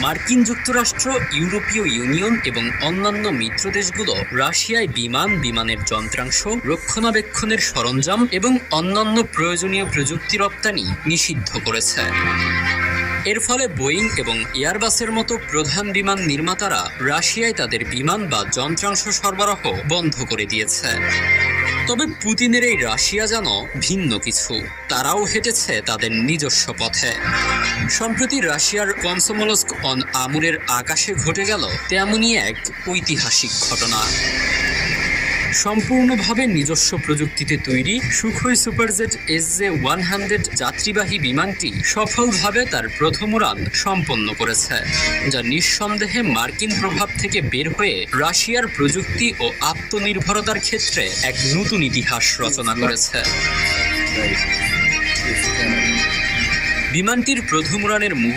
মার্কিন যুক্তরাষ্ট্র, ইউরোপীয় ইউনিয়ন এবং অন্যান্য মিত্র দেশগুলো রাশিয়ায় বিমানের যন্ত্রাংশ, রক্ষণাবেক্ষণের সরঞ্জাম এবং অন্যান্য প্রয়োজনীয় প্রযুক্তি রপ্তানি নিষিদ্ধ করেছে। এর ফলে বোয়িং এবং এয়ারবাসের মতো প্রধান বিমান নির্মাতারা রাশিয়ায় তাদের বিমান বা যন্ত্রাংশ সরবরাহ বন্ধ করে দিয়েছে। তবে পুতিনের এই রাশিয়া যেন ভিন্ন কিছু, তারাও হেঁটেছে তাদের নিজস্ব পথে। সম্প্রতি রাশিয়ার কমসোমলস্ক-অন-আমুরের আকাশে ঘটে গেল তেমনই এক ঐতিহাসিক ঘটনা। সম্পূর্ণভাবে নিজস্ব প্রযুক্তিতে তৈরি সুখোই সুপারজেট SJ-100 যাত্রীবাহী বিমানটি সফলভাবে তার প্রথম উড়ান সম্পন্ন করেছে, যা নিঃসন্দেহে মার্কিন প্রভাব থেকে বের হয়ে রাশিয়ার প্রযুক্তি ও আত্মনির্ভরতার ক্ষেত্রে এক নতুন ইতিহাস রচনা করেছে। বিমানটির প্রথম উড়ানের মুহূর্তে